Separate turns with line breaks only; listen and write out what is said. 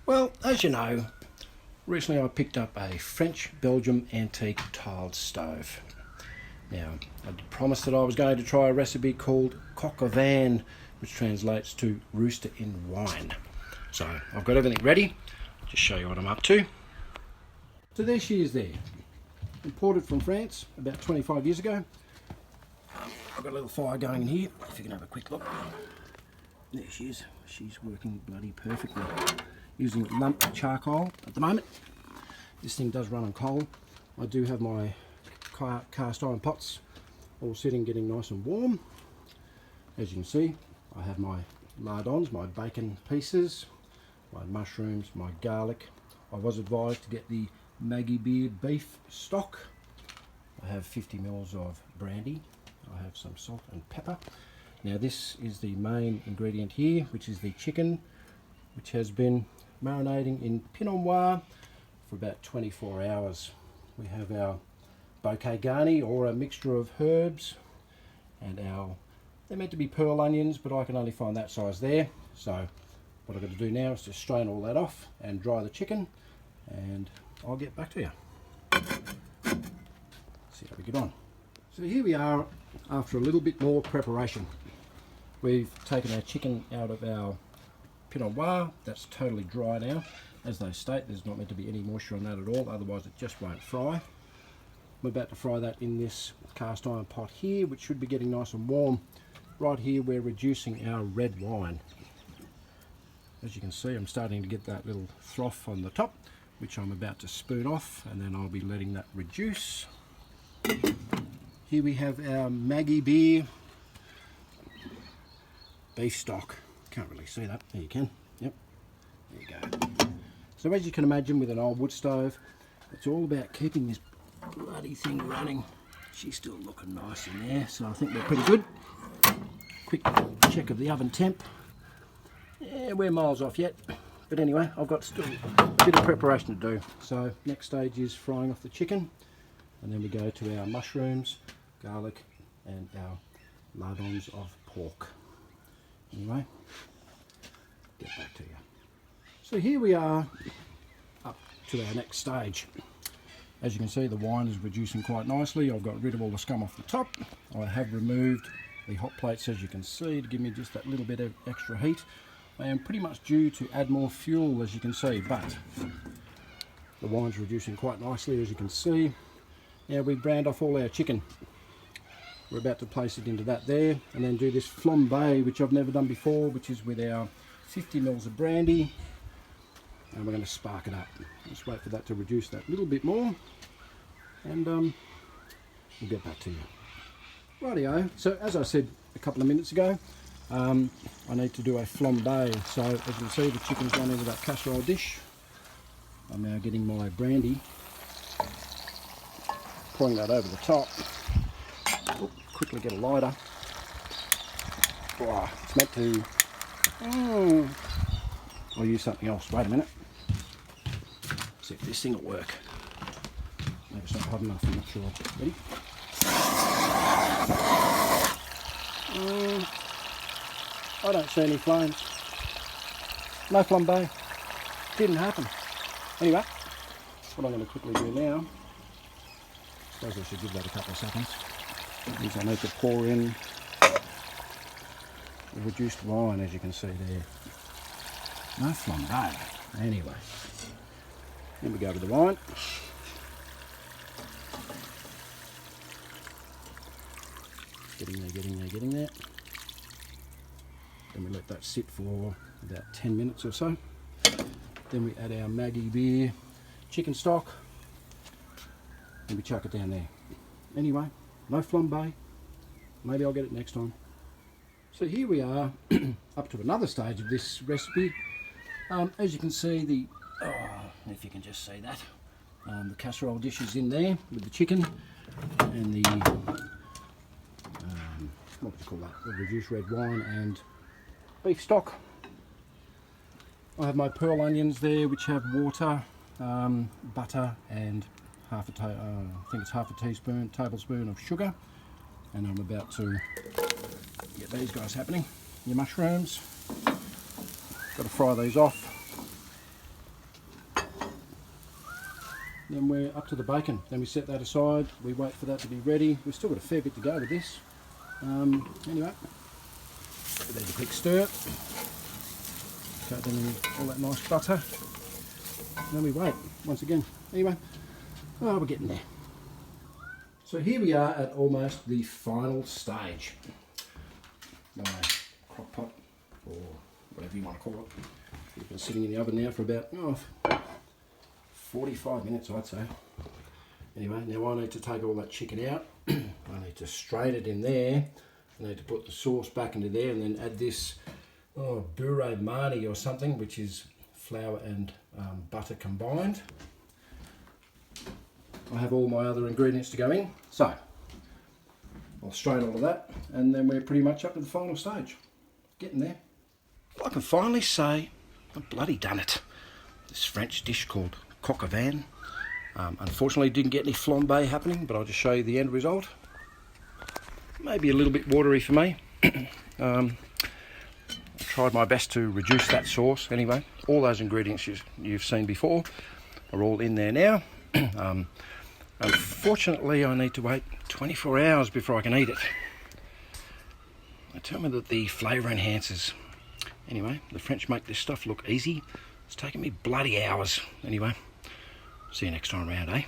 Well, as you know, recently I picked up a French Belgium antique tiled stove. Now, I did promise that I was going to try a recipe called Coq Au Vin, which translates to rooster in wine. So I've got everything ready. I'll just show you what I'm up to. So there she is there. Imported from France about 25 years ago. I've got a little fire going in here, if you can have a quick look. There she is. She's working bloody perfectly. Using lump charcoal at the moment. This thing does run on coal. I do have my cast iron pots all sitting getting nice and warm. As you can see, I have my lardons, my bacon pieces, my mushrooms, my garlic. I was advised to get the Maggie Beer beef stock. I have 50 mils of brandy. I have some salt and pepper. Now this is the main ingredient here, which is the chicken, which has been marinating in Pinot Noir for about 24 hours. We have our bouquet garni, or a mixture of herbs, and they're meant to be pearl onions, but I can only find that size there. So what I've got to do now is just strain all that off and dry the chicken, and I'll get back to you. See how we get on. So here we are after a little bit more preparation. We've taken our chicken out of our Pinot Noir. That's totally dry now. As they state, there's not meant to be any moisture on that at all, otherwise it just won't fry. We're about to fry that in this cast iron pot here, which should be getting nice and warm. Right here we're reducing our red wine. As you can see, I'm starting to get that little froth on the top, which I'm about to spoon off, and then I'll be letting that reduce. Here we have our Maggie Beer beef stock. Can't really see that. There you can. Yep. There you go. So as you can imagine, with an old wood stove, it's all about keeping this bloody thing running. She's still looking nice in there, so I think we're pretty good. Quick check of the oven temp. Yeah, we're miles off yet. But anyway, I've got still a bit of preparation to do. So next stage is frying off the chicken, and then we go to our mushrooms, garlic, and our lardons of pork. Anyway, get back to you. So here we are up to our next stage. As you can see, the wine is reducing quite nicely. I've got rid of all the scum off the top. I have removed the hot plates, as you can see, to give me just that little bit of extra heat. I am pretty much due to add more fuel, as you can see, but the wine's reducing quite nicely, as you can see. Now we browned off all our chicken. We're about to place it into that there, and then do this flambe, which I've never done before, which is with our 50 mils of brandy, and we're going to spark it up. Just wait for that to reduce that little bit more, and we'll get back to you. Rightio. So as I said a couple of minutes ago, I need to do a flambe. So as you can see, the chicken's gone into that casserole dish. I'm now getting my brandy, pouring that over the top. Ooh, quickly get a lighter. Oh, it's meant to... I'll use something else. Wait a minute. See if this thing will work. Maybe it's not hot enough, I'm not sure. Ready? I don't see any flames. No flambe. Didn't happen. Anyway, what I'm going to quickly do now, I suppose I should give that a couple of seconds, is I need to pour in the reduced wine, as you can see there. No flambe. Anyway, then we go to the wine. Getting there. Then we let that sit for about 10 minutes or so. Then we add our Maggie Beer chicken stock, and we chuck it down there. Anyway, no flambe. Maybe I'll get it next time. So here we are, up to another stage of this recipe. As you can see, if you can just see that, the casserole dish is in there with the chicken and the what would you call that? The reduced red wine and beef stock. I have my pearl onions there, which have water, butter, and I think it's half a tablespoon of sugar. And I'm about to get these guys happening. Your mushrooms. Got to fry these off. then we're up to the bacon. Then we set that aside, we wait for that to be ready. We've still got a fair bit to go with this. Anyway, there's a quick stir. Coat them in all that nice butter. And then we wait, once again. Anyway, we're getting there. So here we are at almost the final stage. My crock pot, or whatever you want to call it. It's been sitting in the oven now for about 45 minutes, I'd say. Anyway, now I need to take all that chicken out. I need to strain it in there. I need to put the sauce back into there and then add this bourrée mani or something, which is flour and butter combined. I have all my other ingredients to go in, so I'll strain all of that and then we're pretty much up to the final stage. Getting there. I can finally say I've bloody done it. This French dish called Coq Au Vin. Unfortunately didn't get any flambe happening, but I'll just show you the end result. Maybe a little bit watery for me. I tried my best to reduce that sauce anyway. All those ingredients you've seen before are all in there now. Unfortunately, I need to wait 24 hours before I can eat it. They tell me that the flavour enhances. Anyway, the French make this stuff look easy. It's taken me bloody hours. Anyway, see you next time around, eh?